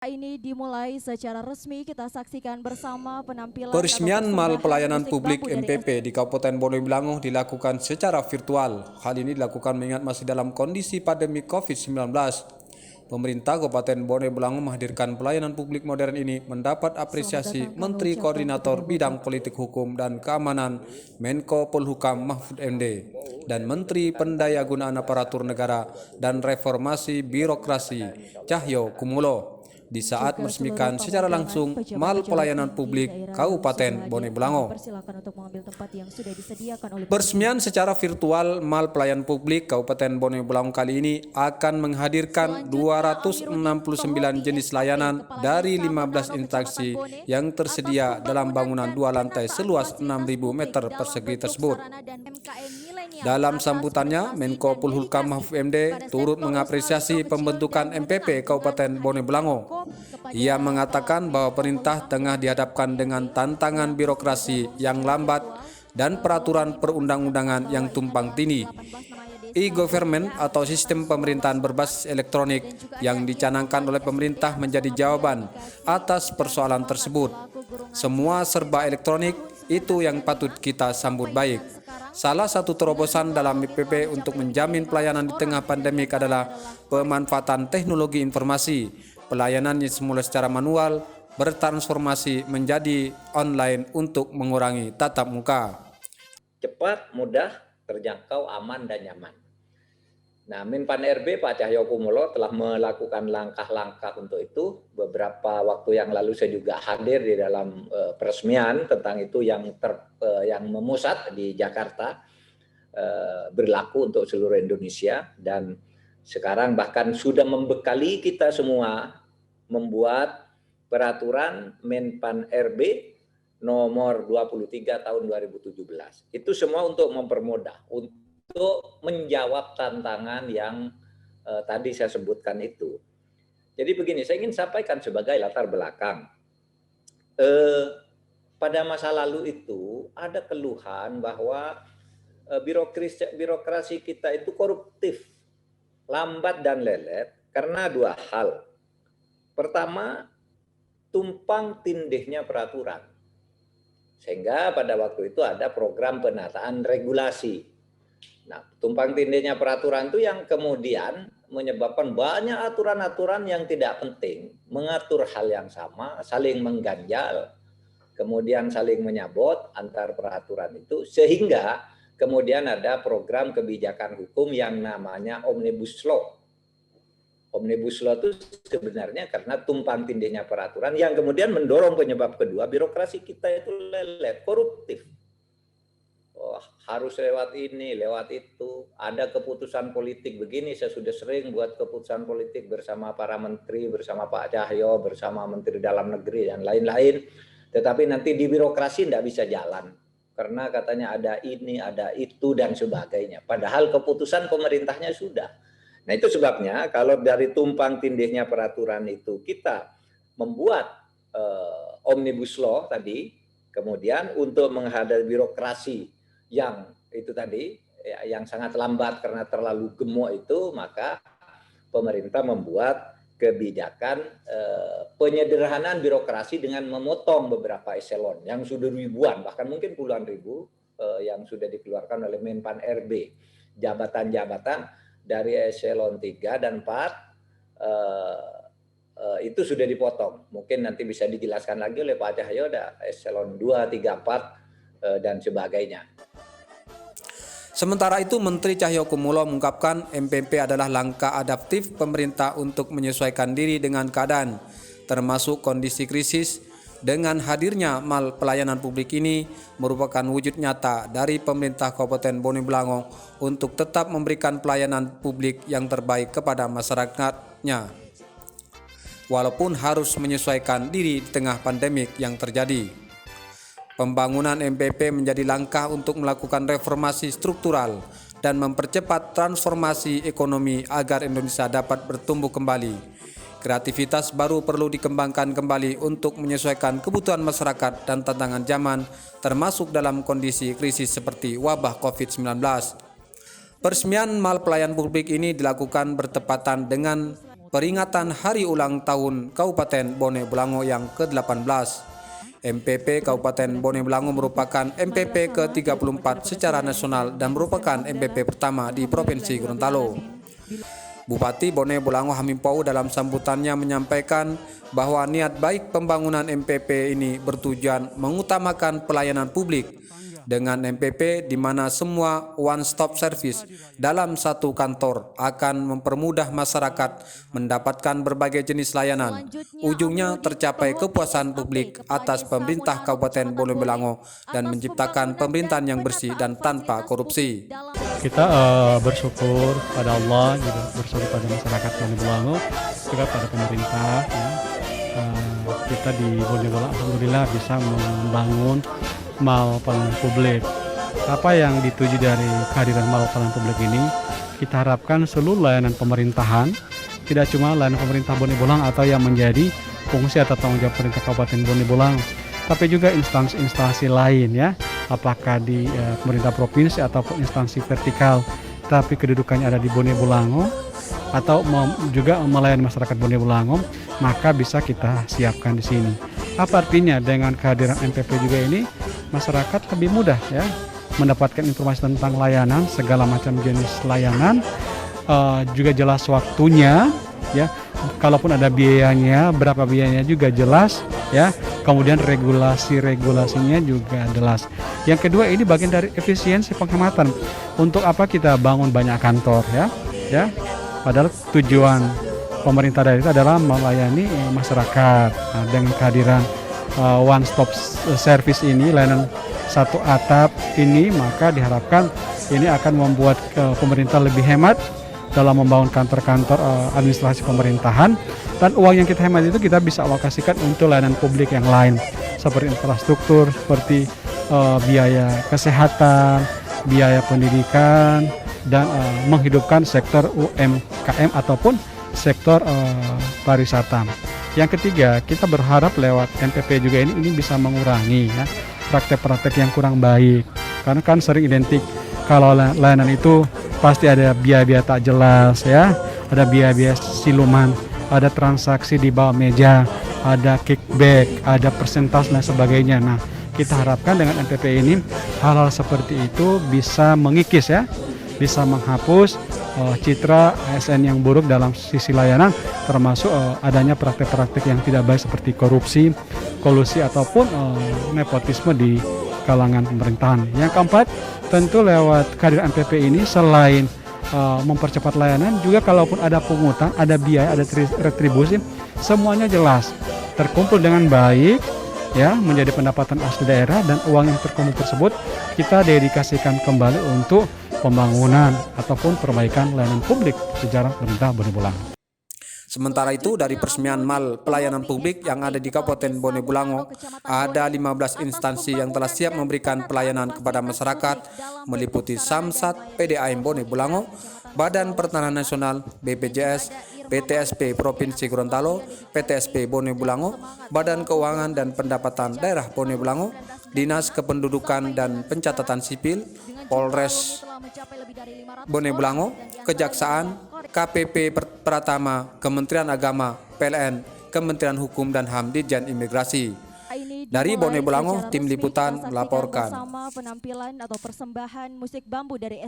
Ini dimulai secara resmi, kita saksikan bersama penampilan Peresmian Mal Pelayanan musik Publik bambu dari MPP di Kabupaten Bone-Belango dilakukan secara virtual. Hal ini dilakukan mengingat masih dalam kondisi pandemi COVID-19. Pemerintah Kabupaten Bone-Belango menghadirkan pelayanan publik modern ini mendapat apresiasi Menteri Koordinator Bidang Politik Hukum dan Keamanan Menko Polhukam Mahfud MD dan Menteri Pendayagunaan Aparatur Negara dan Reformasi Birokrasi Cahyo Kumulo di saat meresmikan secara langsung Mal Pelayanan Publik Kabupaten Bone-Belango. Peresmian secara virtual Mal Pelayanan Publik Kabupaten Bone-Belango kali ini akan menghadirkan 269 jenis layanan dari 15 instansi yang tersedia dalam bangunan 2 lantai seluas 6.000 meter persegi tersebut. Dalam sambutannya, Menko Polhukam Mahfud MD turut mengapresiasi pembentukan MPP Kabupaten Bone-Belango. Ia mengatakan bahwa pemerintah tengah dihadapkan dengan tantangan birokrasi yang lambat dan peraturan perundang-undangan yang tumpang tindih. E-government atau sistem pemerintahan berbasis elektronik yang dicanangkan oleh pemerintah menjadi jawaban atas persoalan tersebut. Semua serba elektronik, itu yang patut kita sambut baik. Salah satu terobosan dalam MPP untuk menjamin pelayanan di tengah pandemik adalah pemanfaatan teknologi informasi. Pelayanan yang semula secara manual bertransformasi menjadi online untuk mengurangi tatap muka. Cepat, mudah, terjangkau, aman, dan nyaman. Nah, Menpan RB Pak Cahyo Kumulo telah melakukan langkah-langkah untuk itu. Beberapa waktu yang lalu saya juga hadir di dalam peresmian tentang itu yang memusat di Jakarta, berlaku untuk seluruh Indonesia, dan sekarang bahkan sudah membekali kita semua membuat peraturan Menpan RB nomor 23 tahun 2017. Itu semua untuk mempermudah, untuk menjawab tantangan yang tadi saya sebutkan itu. Jadi begini, saya ingin sampaikan sebagai latar belakang. Pada masa lalu itu ada keluhan bahwa birokrasi kita itu koruptif, lambat dan lelet karena dua hal. Pertama, tumpang tindihnya peraturan. Sehingga pada waktu itu ada program penataan regulasi. Nah, tumpang tindihnya peraturan itu yang kemudian menyebabkan banyak aturan-aturan yang tidak penting, mengatur hal yang sama, saling mengganjal, kemudian saling menyabot antar peraturan itu, sehingga kemudian ada program kebijakan hukum yang namanya Omnibus Law. Omnibus Law itu sebenarnya karena tumpang tindihnya peraturan yang kemudian mendorong penyebab kedua, birokrasi kita itu lelet, koruptif. Oh, harus lewat ini, lewat itu. Ada keputusan politik begini, saya sudah sering buat keputusan politik bersama para menteri, bersama Pak Cahyo, bersama Menteri Dalam Negeri, dan lain-lain. Tetapi nanti di birokrasi tidak bisa jalan. Karena katanya ada ini, ada itu, dan sebagainya. Padahal keputusan pemerintahnya sudah. Nah, itu sebabnya kalau dari tumpang tindihnya peraturan itu kita membuat Omnibus Law tadi, kemudian untuk menghadapi birokrasi yang itu tadi, ya, yang sangat lambat karena terlalu gemuk itu, maka pemerintah membuat kebijakan penyederhanaan birokrasi dengan memotong beberapa eselon yang sudah ribuan, bahkan mungkin puluhan ribu yang sudah dikeluarkan oleh Menpan RB. Jabatan-jabatan dari eselon 3 dan 4 itu sudah dipotong. Mungkin nanti bisa dijelaskan lagi oleh Pak Cahyo, ada eselon 2, 3, 4 dan sebagainya. Sementara itu, Menteri Cahyo Kumulo mengungkapkan MPP adalah langkah adaptif pemerintah untuk menyesuaikan diri dengan keadaan, termasuk kondisi krisis. Dengan hadirnya Mal Pelayanan Publik ini merupakan wujud nyata dari pemerintah Kabupaten Bone-Belango untuk tetap memberikan pelayanan publik yang terbaik kepada masyarakatnya, walaupun harus menyesuaikan diri di tengah pandemik yang terjadi. Pembangunan MPP menjadi langkah untuk melakukan reformasi struktural dan mempercepat transformasi ekonomi agar Indonesia dapat bertumbuh kembali. Kreativitas baru perlu dikembangkan kembali untuk menyesuaikan kebutuhan masyarakat dan tantangan zaman, termasuk dalam kondisi krisis seperti wabah COVID-19. Peresmian Mal Pelayanan Publik ini dilakukan bertepatan dengan peringatan Hari Ulang Tahun Kabupaten Bone Bolango yang ke-18. MPP Kabupaten Bone Bolango merupakan MPP ke-34 secara nasional dan merupakan MPP pertama di Provinsi Gorontalo. Bupati Bone Bolango Hamim Pou dalam sambutannya menyampaikan bahwa niat baik pembangunan MPP ini bertujuan mengutamakan pelayanan publik dengan MPP di mana semua one stop service dalam satu kantor akan mempermudah masyarakat mendapatkan berbagai jenis layanan. Ujungnya tercapai kepuasan publik atas pemerintah Kabupaten Bone Bolango dan menciptakan pemerintahan yang bersih dan tanpa korupsi. Kita bersyukur pada Allah, juga bersyukur pada masyarakat Bone Bolango, juga pada pemerintah. Ya. Kita di Bone Bolango alhamdulillah bisa membangun mal pelayanan publik. Apa yang dituju dari kehadiran mal pelayanan publik ini, kita harapkan seluruh layanan pemerintahan, tidak cuma layanan pemerintah Bone Bolango atau yang menjadi fungsi atau tanggung jawab pemerintah Kabupaten Bone Bolango, tapi juga instansi-instansi lain ya, apakah di pemerintah provinsi ataupun instansi vertikal, tapi kedudukannya ada di Bone Bolango atau juga melayani masyarakat Bone Bolango, maka bisa kita siapkan di sini. Apa artinya dengan kehadiran MPP juga ini, masyarakat lebih mudah ya mendapatkan informasi tentang layanan, segala macam jenis layanan, juga jelas waktunya ya, kalaupun ada biayanya, berapa biayanya juga jelas ya, kemudian regulasinya juga jelas. Yang kedua, ini bagian dari efisiensi penghematan. Untuk apa kita bangun banyak kantor ya, padahal tujuan pemerintah daerah itu adalah melayani masyarakat. Nah, dengan kehadiran one stop service ini, layanan satu atap ini, maka diharapkan ini akan membuat pemerintah lebih hemat dalam membangun kantor-kantor administrasi pemerintahan, dan uang yang kita hemat itu kita bisa alokasikan untuk layanan publik yang lain seperti infrastruktur, seperti biaya kesehatan, biaya pendidikan, dan menghidupkan sektor UMKM ataupun sektor pariwisata. Yang ketiga, kita berharap lewat MPP juga ini bisa mengurangi ya praktek-praktek yang kurang baik, karena kan sering identik kalau layanan itu pasti ada biaya-biaya tak jelas ya, ada biaya-biaya siluman, ada transaksi di bawah meja, ada kickback, ada persentase dan sebagainya. Nah, kita harapkan dengan MPP ini hal-hal seperti itu bisa mengikis ya, bisa menghapus citra ASN yang buruk dalam sisi layanan, termasuk adanya praktek-praktek yang tidak baik seperti korupsi, kolusi ataupun nepotisme di kalangan pemerintahan. Yang keempat, tentu lewat kehadiran MPP ini selain mempercepat layanan, juga kalaupun ada pungutan, ada biaya, ada retribusi, semuanya jelas terkumpul dengan baik ya, menjadi pendapatan asli daerah, dan uang yang terkumpul tersebut kita dedikasikan kembali untuk pembangunan ataupun perbaikan layanan publik sejarah pemerintah Bone Bolango. Sementara itu, dari peresmian mal pelayanan publik yang ada di Kabupaten Bone Bolango, ada 15 instansi yang telah siap memberikan pelayanan kepada masyarakat, meliputi Samsat, PDAM Bone Bolango, Badan Pertanahan Nasional, BPJS, PTSP Provinsi Gorontalo, PTSP Bone Bolango, Badan Keuangan dan Pendapatan Daerah Bone Bolango, Dinas Kependudukan dan Pencatatan Sipil, Polres Bone Bolango, Kejaksaan, KPP Pratama, Kementerian Agama, PLN, Kementerian Hukum dan HAM, Ditjen Imigrasi. Dari Bone Bolango, tim liputan melaporkan. Penampilan atau persembahan musik bambu dari